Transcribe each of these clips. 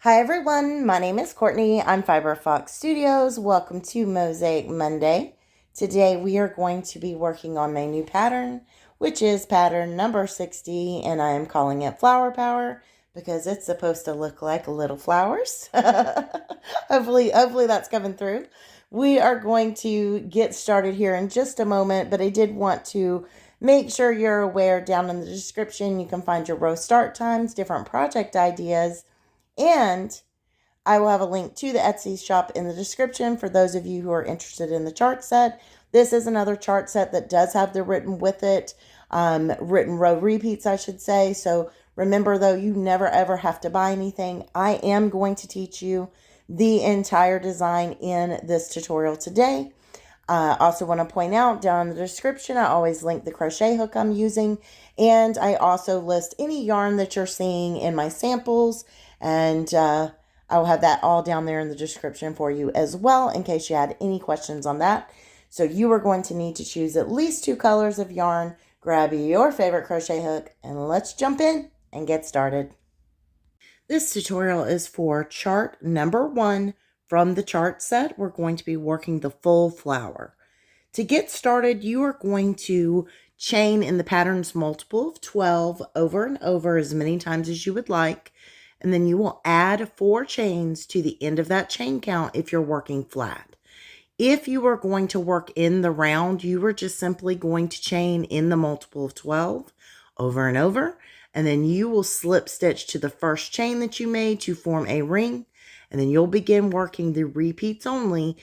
Hi everyone, my name is Courtney. I'm Fiber Fox Studios. Welcome to Mosaic Monday. Today we are going to be working on my new pattern, which is pattern number 60, and I am calling it Flower Power because it's supposed to look like little flowers. hopefully that's coming through. We are going to get started here in just a moment, but I did want to make sure you're aware down in the description you can find your row start times, different project ideas, and I will have a link to the Etsy shop in the description for those of you who are interested in the chart set. This is another chart set that does have the written with it, written row repeats, I should say. So remember though, you never ever have to buy anything. I am going to teach you the entire design in this tutorial today. I also want to point out down in the description, I always link the crochet hook I'm using, and I also list any yarn that you're seeing in my samples, and I will have that all down there in the description for you as well in case you had any questions on that. So you are going to need to choose at least 2 colors of yarn, grab your favorite crochet hook, and let's jump in and get started. This tutorial is for chart number 1 from the chart set. We're going to be working the full flower. To get started, you are going to chain in the pattern's multiple of 12 over and over as many times as you would like. And then you will add 4 chains to the end of that chain count if you're working flat. If you are going to work in the round, you are just simply going to chain in the multiple of 12 over and over. And then you will slip stitch to the first chain that you made to form a ring. And then you'll begin working the repeats only,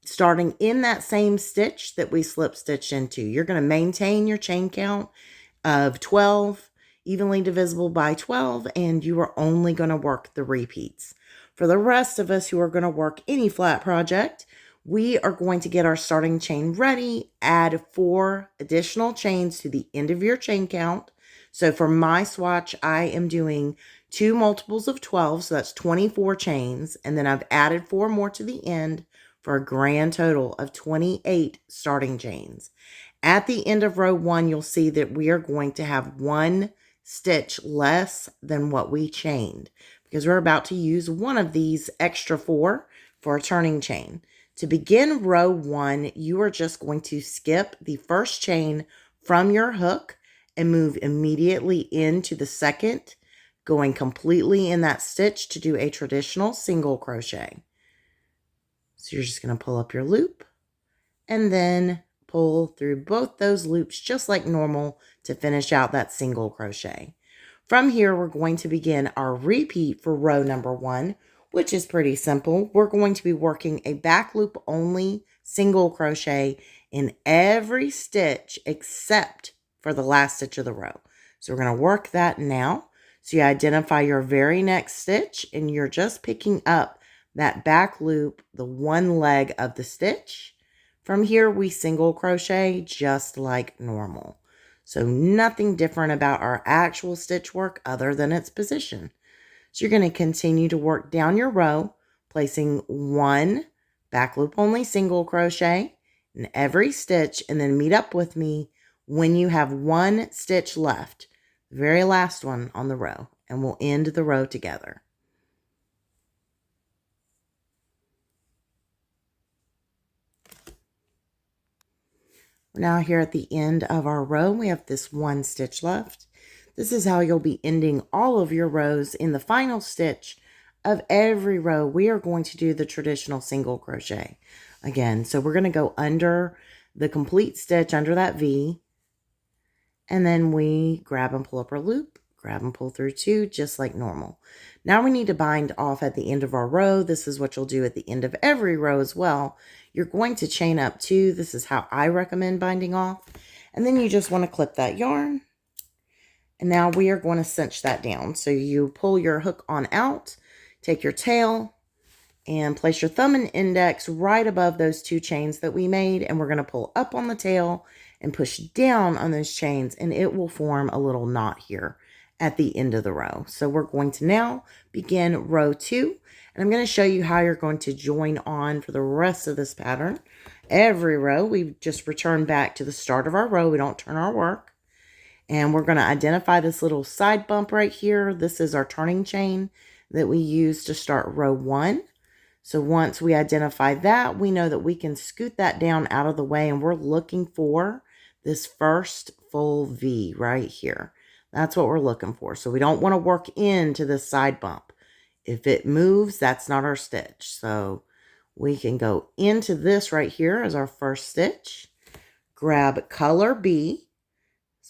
starting in that same stitch that we slip stitched into. You're going to maintain your chain count of 12, evenly divisible by 12, and you are only going to work the repeats. For the rest of us who are going to work any flat project, we are going to get our starting chain ready, add 4 additional chains to the end of your chain count. So for my swatch, I am doing 2 multiples of 12, so that's 24 chains, and then I've added 4 more to the end for a grand total of 28 starting chains. At the end of row 1, you'll see that we are going to have 1 stitch less than what we chained because we're about to use one of these extra 4 for a turning chain. To begin row 1, you are just going to skip the first chain from your hook and move immediately into the second, going completely in that stitch to do a traditional single crochet. So you're just going to pull up your loop and then pull through both those loops just like normal to finish out that single crochet. From here, we're going to begin our repeat for row number 1, which is pretty simple. We're going to be working a back loop only single crochet in every stitch except for the last stitch of the row. So we're going to work that now. So you identify your very next stitch and you're just picking up that back loop, the one leg of the stitch. From here, we single crochet just like normal. So nothing different about our actual stitch work other than its position. So you're going to continue to work down your row, placing 1 back loop only single crochet in every stitch, and then meet up with me when you have 1 stitch left, the very last one on the row, and we'll end the row together. We're now here at the end of our row. We have this 1 stitch left. This is how you'll be ending all of your rows. In the final stitch of every row, we are going to do the traditional single crochet again. So we're going to go under the complete stitch under that V, and then we grab and pull up our loop, grab and pull through 2 just like normal. Now we need to bind off at the end of our row. This is what you'll do at the end of every row as well. You're going to chain up 2. This is how I recommend binding off. And then you just want to clip that yarn. And now we are going to cinch that down. So you pull your hook on out, take your tail, and place your thumb and index right above those 2 chains that we made. And we're going to pull up on the tail and push down on those chains, and it will form a little knot here at the end of the row. So we're going to now begin row 2, and I'm going to show you how you're going to join on for the rest of this pattern. Every row, we just return back to the start of our row. We don't turn our work. And we're going to identify this little side bump right here. This is our turning chain. that we used to start row 1. So once we identify that, we know that we can scoot that down out of the way, and we're looking for this first full V right here. That's what we're looking for. So we don't want to work into this side bump. If it moves, that's not our stitch. So we can go into this right here as our first stitch. Grab color B,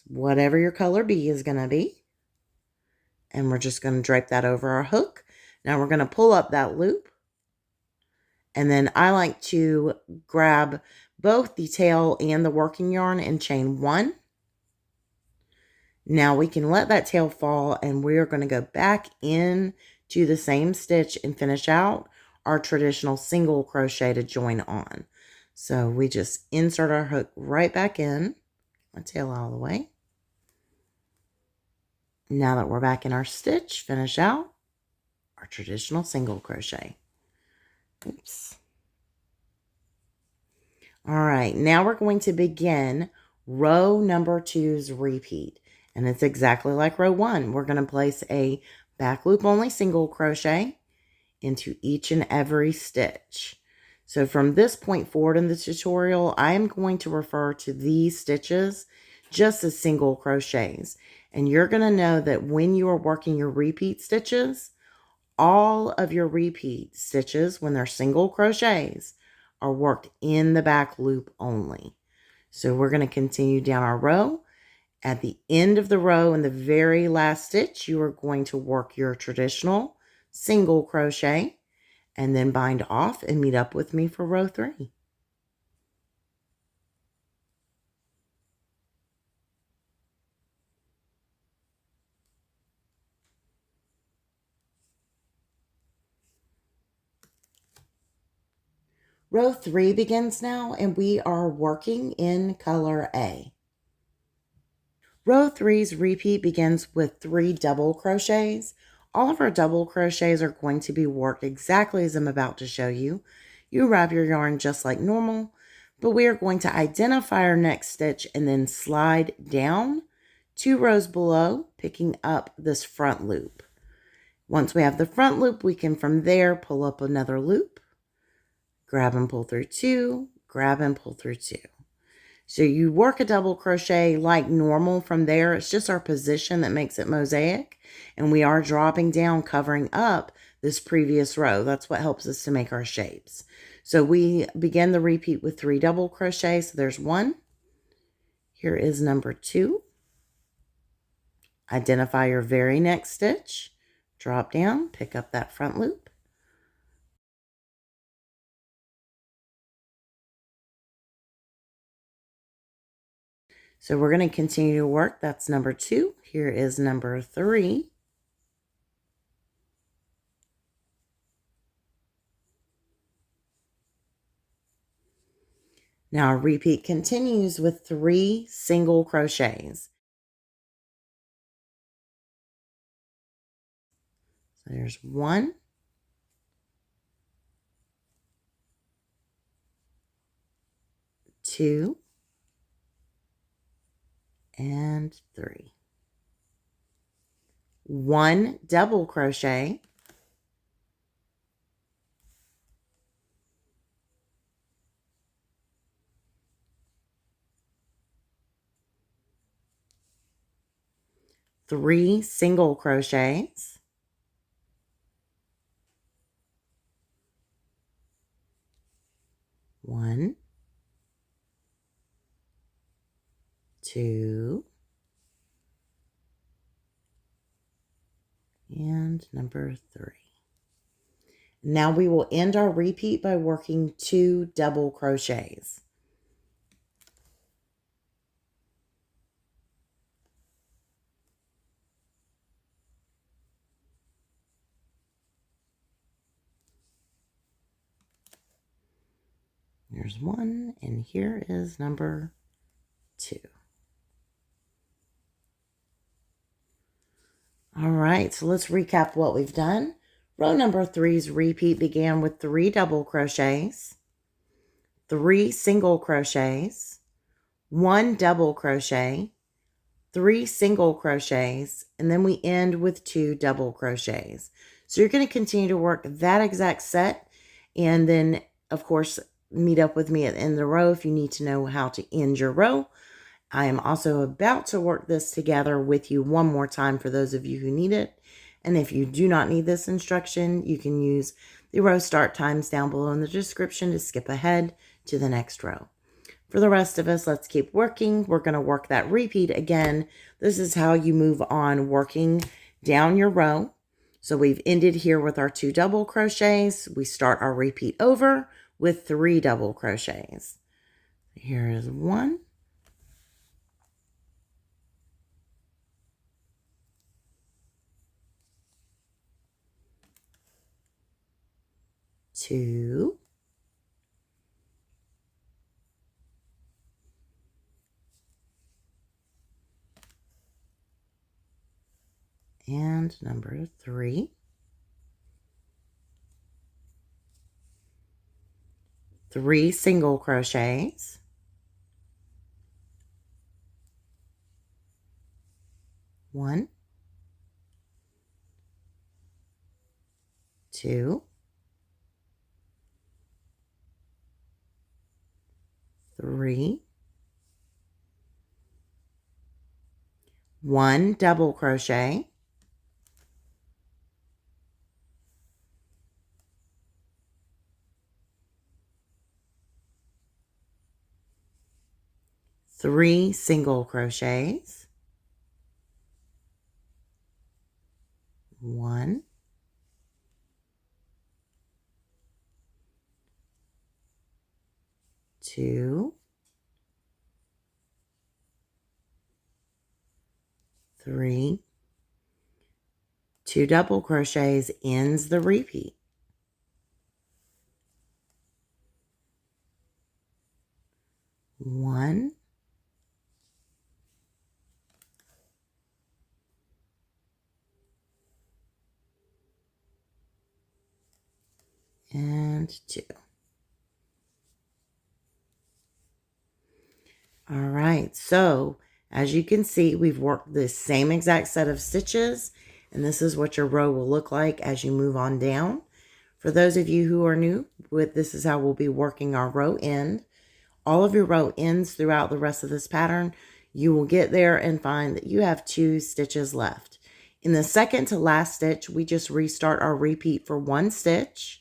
whatever your color B is going to be. And we're just going to drape that over our hook. Now we're going to pull up that loop. And then I like to grab both the tail and the working yarn and chain 1. Now we can let that tail fall, and we're going to go back in to the same stitch and finish out our traditional single crochet to join on. So we just insert our hook right back in, my tail all the way. Now that we're back in our stitch, finish out our traditional single crochet. Oops. All right, now we're going to begin row number 2's repeat. And it's exactly like row 1. We're going to place a back loop only single crochet into each and every stitch. So from this point forward in the tutorial, I am going to refer to these stitches just as single crochets. And you're going to know that when you are working your repeat stitches, all of your repeat stitches, when they're single crochets, are worked in the back loop only. So we're going to continue down our row. At the end of the row, in the very last stitch, you are going to work your traditional single crochet and then bind off and meet up with me for row 3. Row 3 begins now, and we are working in color A. Row 3's repeat begins with 3 double crochets. All of our double crochets are going to be worked exactly as I'm about to show you. You wrap your yarn just like normal, but we are going to identify our next stitch and then slide down 2 rows below, picking up this front loop. Once we have the front loop, we can from there pull up another loop, grab and pull through 2, grab and pull through 2. So you work a double crochet like normal from there. It's just our position that makes it mosaic. And we are dropping down, covering up this previous row. That's what helps us to make our shapes. So we begin the repeat with 3 double crochets. So there's 1. Here is number 2. Identify your very next stitch. Drop down, pick up that front loop. So we're going to continue to work. That's number 2. Here is number 3. Now our repeat continues with 3 single crochets. So there's 1, 2, and 3. 1 double crochet, 3 single crochets, 1, 2, and number 3. Now we will end our repeat by working 2 double crochets. There's 1, and here is number 2. All right, so let's recap what we've done. Row number 3's repeat began with 3 double crochets, 3 single crochets, 1 double crochet, 3 single crochets, and then we end with 2 double crochets. So you're going to continue to work that exact set, and then of course meet up with me at the end of the row if you need to know how to end your row. I am also about to work this together with you one more time for those of you who need it. And if you do not need this instruction, you can use the row start times down below in the description to skip ahead to the next row. For the rest of us, let's keep working. We're going to work that repeat again. This is how you move on working down your row. So we've ended here with our 2 double crochets. We start our repeat over with 3 double crochets. Here is 1. 2, and number 3, 3 single crochets, 1, 2, 3, 1 double crochet, 3 single crochets, 1, 2, 3, 2 double crochets ends the repeat. 1, 2. All right, so as you can see, we've worked the same exact set of stitches, and this is what your row will look like as you move on down. For those of you who are new, this is how we'll be working our row end. All of your row ends throughout the rest of this pattern. You will get there and find that you have 2 stitches left. In the second to last stitch, we just restart our repeat for 1 stitch.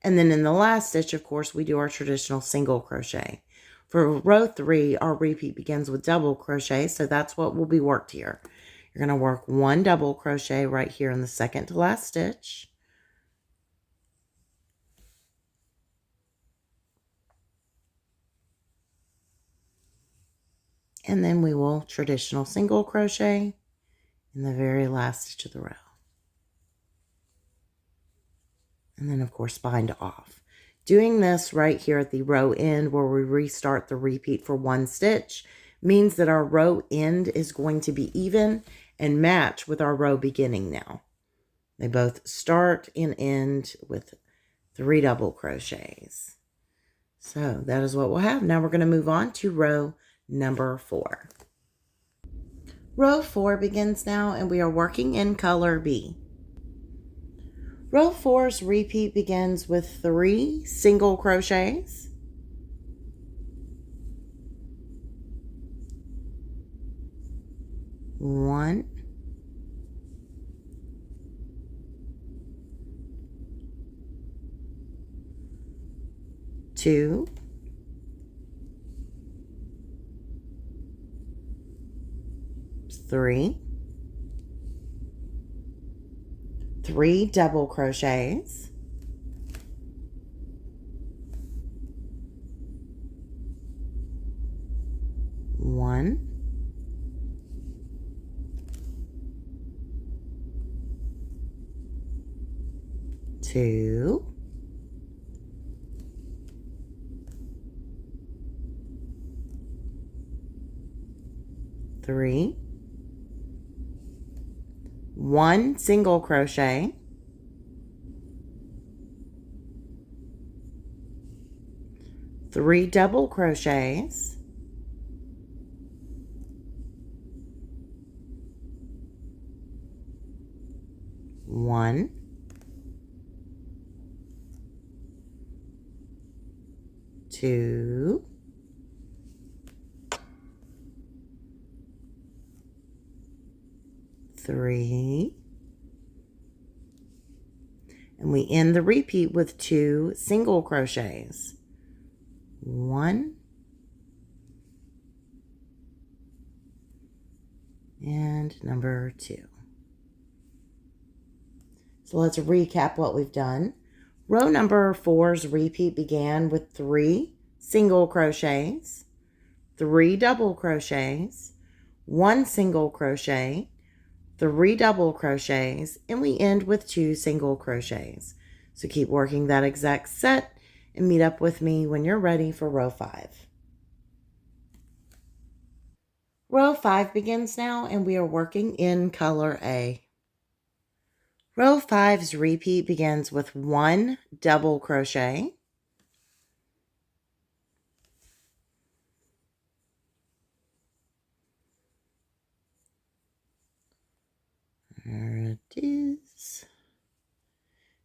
And then in the last stitch, of course, we do our traditional single crochet. For row 3, our repeat begins with double crochet, so that's what will be worked here. You're going to work 1 double crochet right here in the second to last stitch. And then we will traditional single crochet in the very last stitch of the row. And then of course bind off. Doing this right here at the row end where we restart the repeat for 1 stitch means that our row end is going to be even and match with our row beginning now. They both start and end with 3 double crochets. So that is what we'll have. Now we're going to move on to row number 4. Row 4 begins now, and we are working in color B. Row 4's repeat begins with 3 single crochets, 1, 2, 3, 3 double crochets, 1, 2, 3, 1 single crochet, 3 double crochets, 1, 2, 3, and we end the repeat with 2 single crochets. 1 and number 2. So let's recap what we've done. Row number 4's repeat began with 3 single crochets, 3 double crochets, 1 single crochet, 3 double crochets, and we end with 2 single crochets. So keep working that exact set and meet up with me when you're ready for row 5. Row 5 begins now, and we are working in color A. Row 5's repeat begins with 1 double crochet, there it is.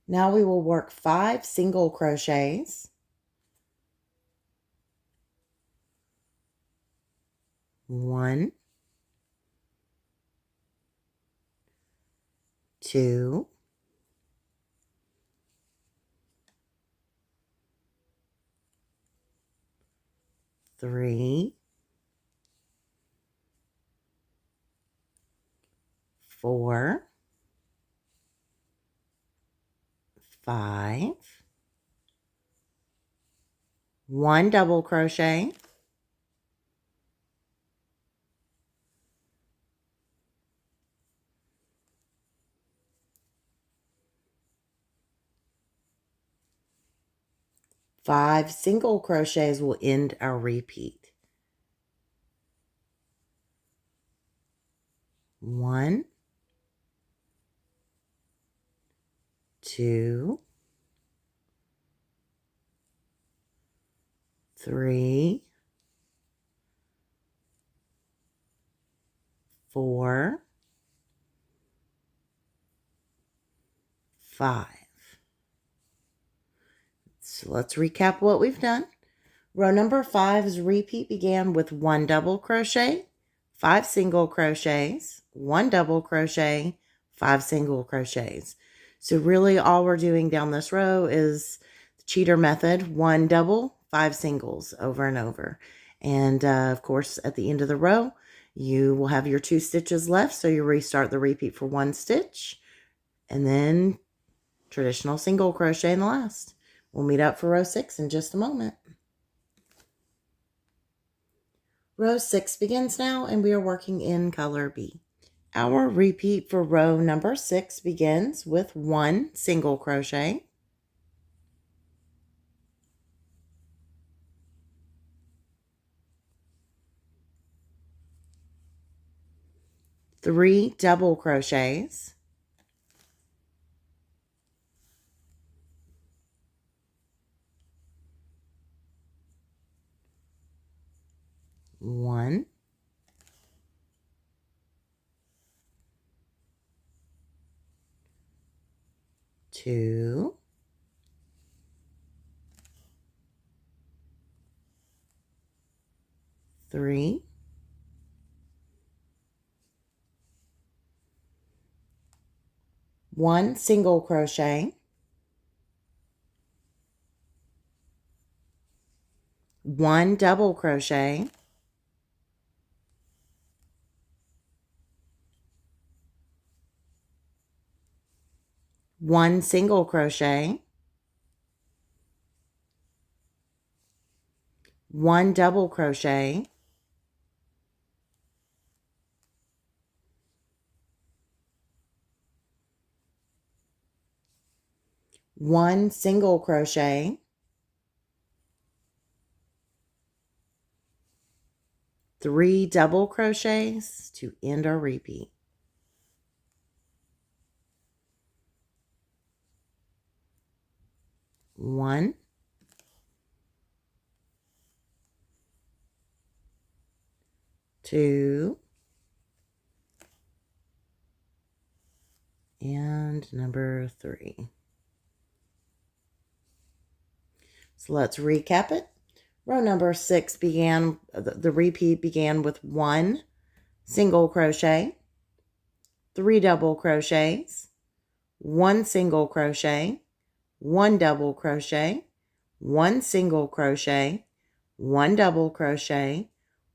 Now we will work 5 single crochets, 1, 2, 3, 4, 5, 1 double crochet, 5 single crochets will end our repeat. 1, 2, 3, 4, 5. So let's recap what we've done. Row number 5's repeat began with 1 double crochet, 5 single crochets, 1 double crochet, 5 single crochets. So really all we're doing down this row is the cheater method, 1 double, 5 singles over and over. And of course, at the end of the row, you will have your 2 stitches left. So you restart the repeat for 1 stitch and then traditional single crochet in the last. We'll meet up for row 6 in just a moment. Row 6 begins now, and we are working in color B. Our repeat for row number 6 begins with 1 single crochet, 3 double crochets, 1, 2, 3, 1 single crochet, 1 double crochet, 1 single crochet, 1 double crochet, 1 single crochet, 3 double crochets to end our repeat. 1, 2, and number 3. So let's recap it. Row number 6 began, the repeat began with 1 single crochet, 3 double crochets, 1 single crochet, 1 double crochet, 1 single crochet, 1 double crochet,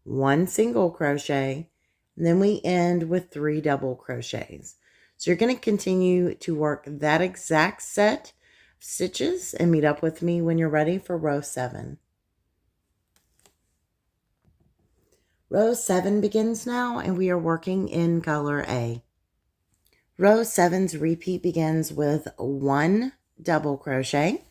1 single crochet, and then we end with 3 double crochets. So you're going to continue to work that exact set of stitches and meet up with me when you're ready for row 7. Row 7 begins now, and we are working in color A. Row 7's repeat begins with 1 double crochet,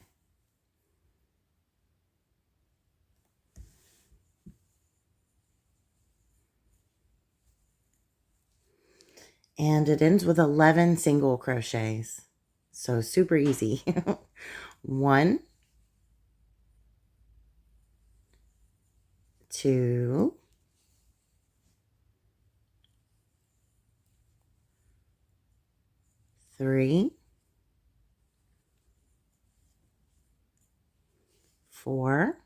and it ends with 11 single crochets. So super easy. 1, 2, 3, 4,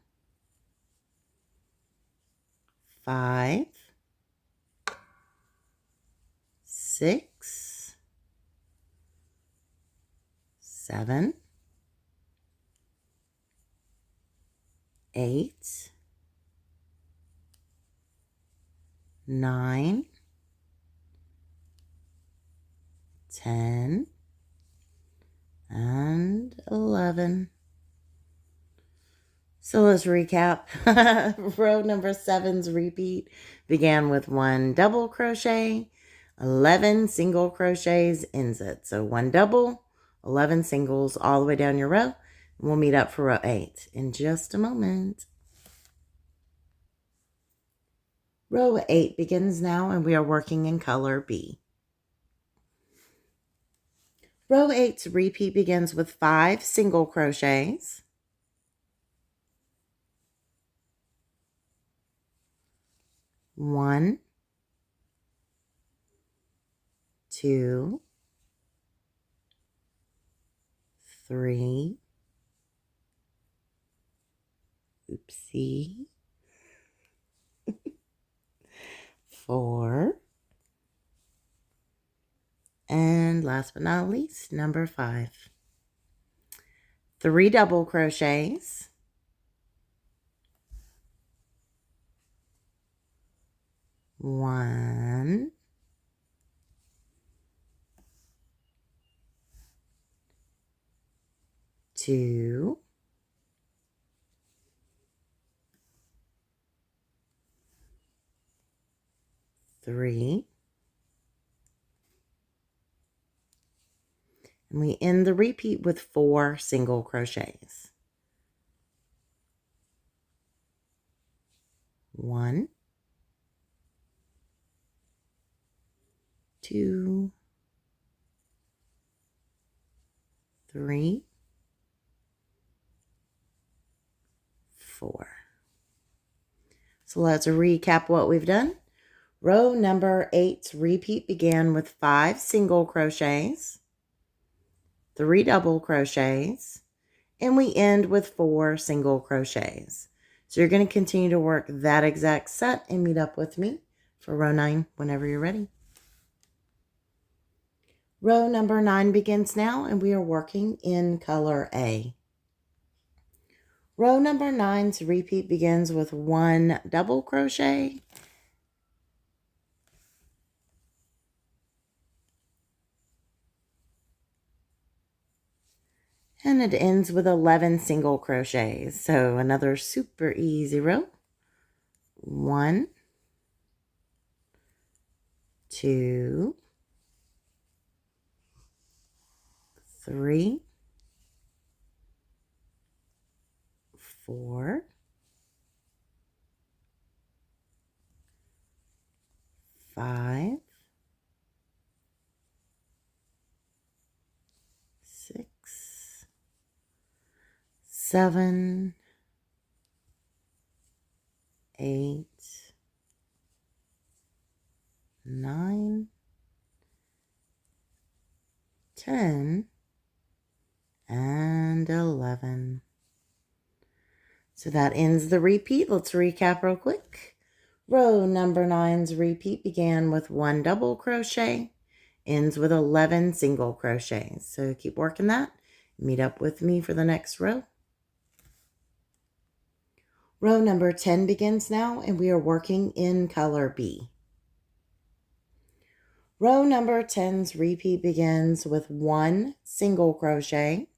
5, 6, 7, 8, 9, 10, and 11. So let's recap. Row number 7's repeat began with 1 double crochet, 11 single crochets, ends it. So 1 double, 11 singles all the way down your row. We'll meet up for row 8 in just a moment. Row 8 begins now, and we are working in color B. Row 8's repeat begins with 5 single crochets, 1, 2, 3, oopsie, 4, and last but not least, number 5. 3 double crochets, 1, 2, 3, and we end the repeat with 4 single crochets. 1, 2, 3, 4. So let's recap what we've done. Row number 8's repeat began with 5 single crochets, 3 double crochets, and we end with 4 single crochets. So you're going to continue to work that exact set and meet up with me for row 9 whenever you're ready. Row number 9 begins now, and we are working in color A. Row number 9's repeat begins with 1 double crochet, and it ends with 11 single crochets. So another super easy row. 1, 2, 3, 4, 5, 6, 7, 8, 9, 10, and 11. So that ends the repeat. Let's recap real quick. Row number 9's repeat began with 1 double crochet, ends with 11 single crochets. So keep working that. Meet up with me for the next row. Row number 10 begins now, and we are working in color B. Row number 10's repeat begins with 1 single crochet,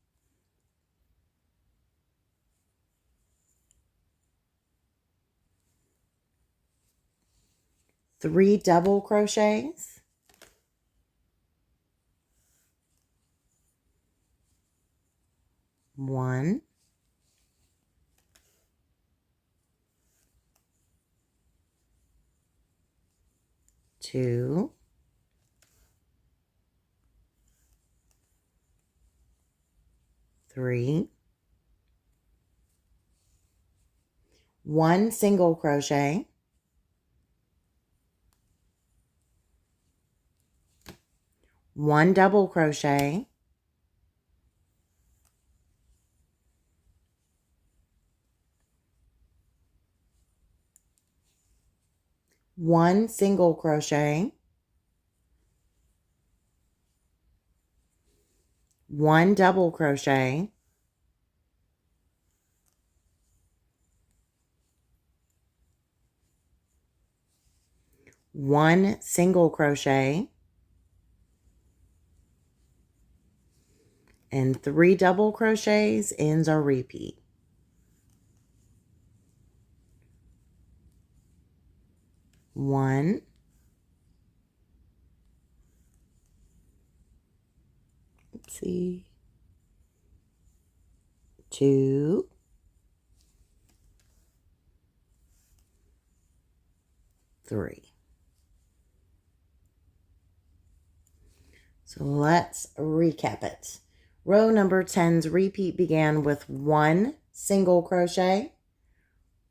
3 double crochets, 1, 2, 3, 1 single crochet, 1 double crochet, 1 single crochet, 1 double crochet, 1 single crochet, and 3 double crochets ends our repeat. 1, 2, 3. So let's recap it. Row number 10's repeat began with 1 single crochet,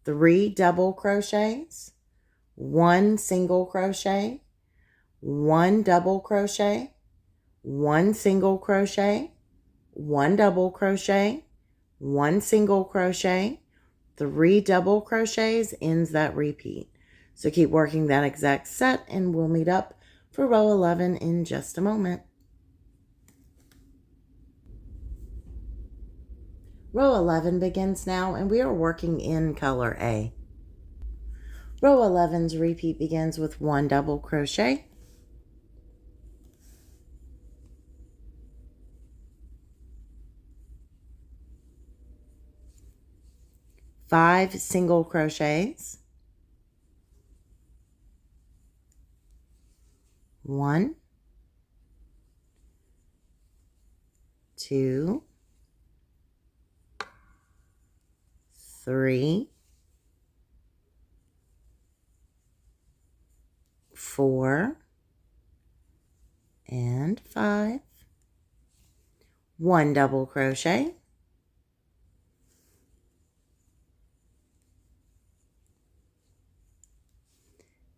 3 double crochets, 1 single crochet, 1 double crochet, 1 single crochet, 1 double crochet, 1 single crochet, 3 double crochets ends that repeat. So keep working that exact set and we'll meet up for row 11 in just a moment. Row 11 begins now, and we are working in color A. Row 11's repeat begins with 1 double crochet, 5 single crochets, 1, 2, 3, 4, and 5, 1 double crochet,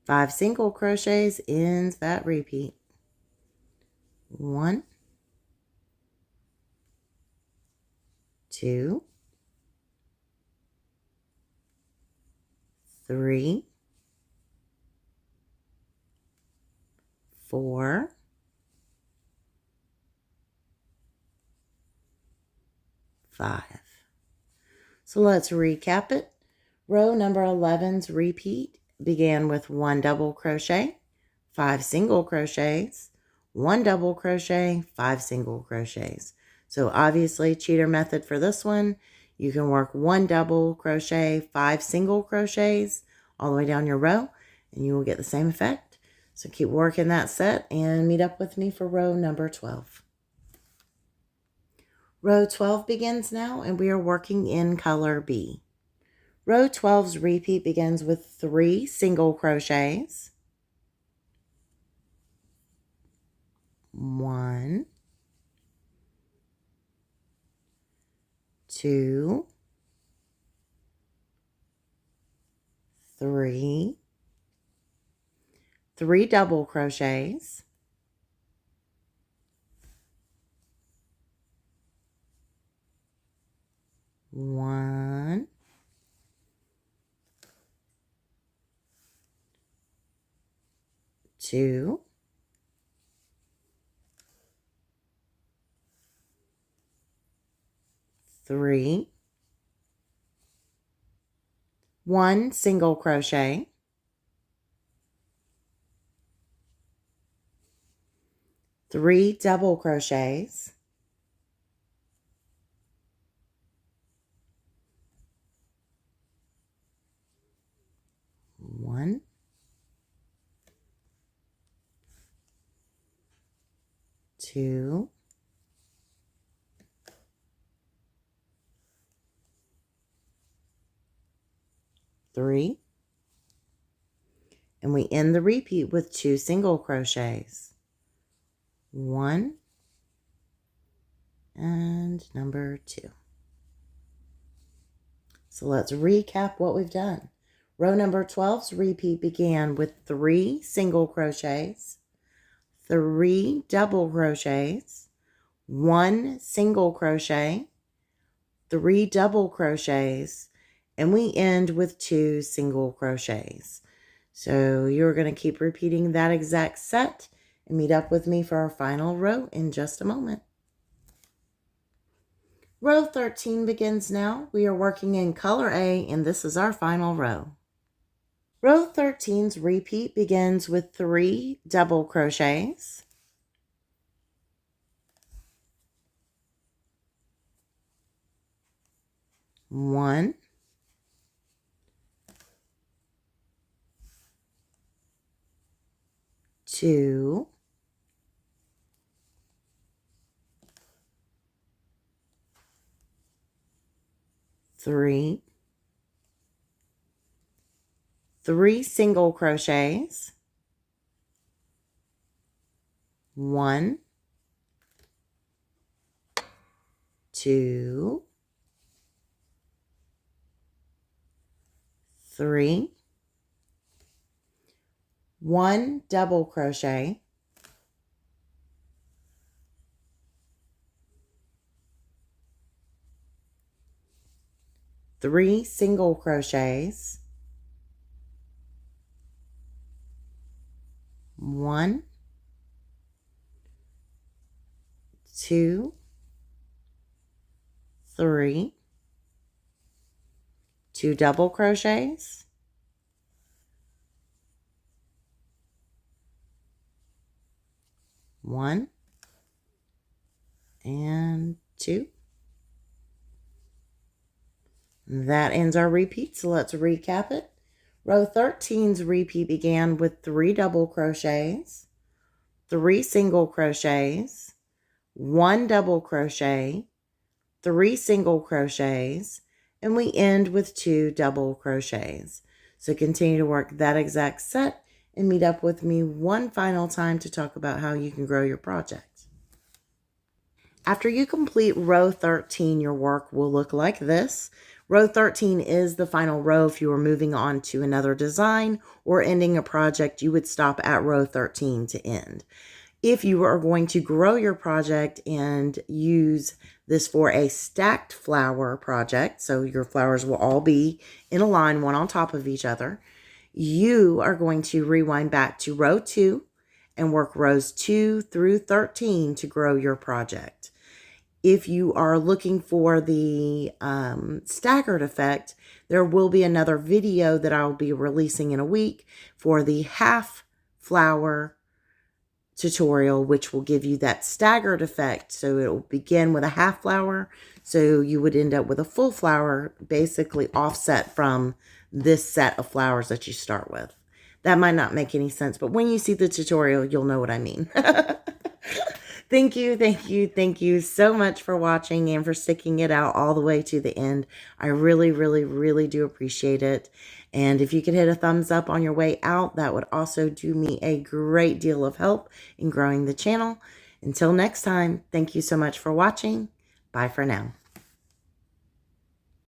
5 single crochets ends that repeat. 1, 2, 3, 4, 5. So let's recap it. Row number 11's repeat began with 1 double crochet, 5 single crochets, 1 double crochet, 5 single crochets. So obviously cheater method for this one, you can work 1 double crochet, 5 single crochets all the way down your row and you will get the same effect. So keep working that set and meet up with me for row number 12. Row 12 begins now and we are working in color B. Row 12's repeat begins with 3 single crochets, 1, 2, 3, 3 double crochets, 1, 2, 3, 1 single crochet, 3 double crochets, 1, 2, 3, and we end the repeat with 2 single crochets, 1 and number 2. So let's recap what we've done. Row number 12's repeat began with 3 single crochets, 3 double crochets, 1 single crochet, 3 double crochets, and we end with 2 single crochets. So you're going to keep repeating that exact set and meet up with me for our final row in just a moment. Row 13 begins now. We are working in color A, and this is our final row. Row 13's repeat begins with 3 double crochets, 1, 2, 3, 3 single crochets, 1, 2, 3, 1 double crochet, 3 single crochets, 1, 2, 3, 2 double crochets, 1 and 2. That ends our repeat, so let's recap it. Row 13's repeat began with 3 double crochets, 3 single crochets, 1 double crochet, 3 single crochets, and we end with 2 double crochets. So continue to work that exact set and meet up with me one final time to talk about how you can grow your project. After you complete row 13, your work will look like this. Row 13 is the final row. If you were moving on to another design or ending a project, you would stop at row 13 to end. If you are going to grow your project and use this for a stacked flower project, so your flowers will all be in a line, one on top of each other, you are going to rewind back to row 2 and work rows 2 through 13 to grow your project. If you are looking for the staggered effect, there will be another video that I'll be releasing in a week for the half flower tutorial, which will give you that staggered effect. So it will begin with a half flower, so you would end up with a full flower, basically offset from this set of flowers that you start with. That might not make any sense, but when you see the tutorial, you'll know what I mean. Thank you so much for watching and for sticking it out all the way to the end. I really, really, really do appreciate it. And if you could hit a thumbs up on your way out, that would also do me a great deal of help in growing the channel. Until next time, thank you so much for watching. Bye for now.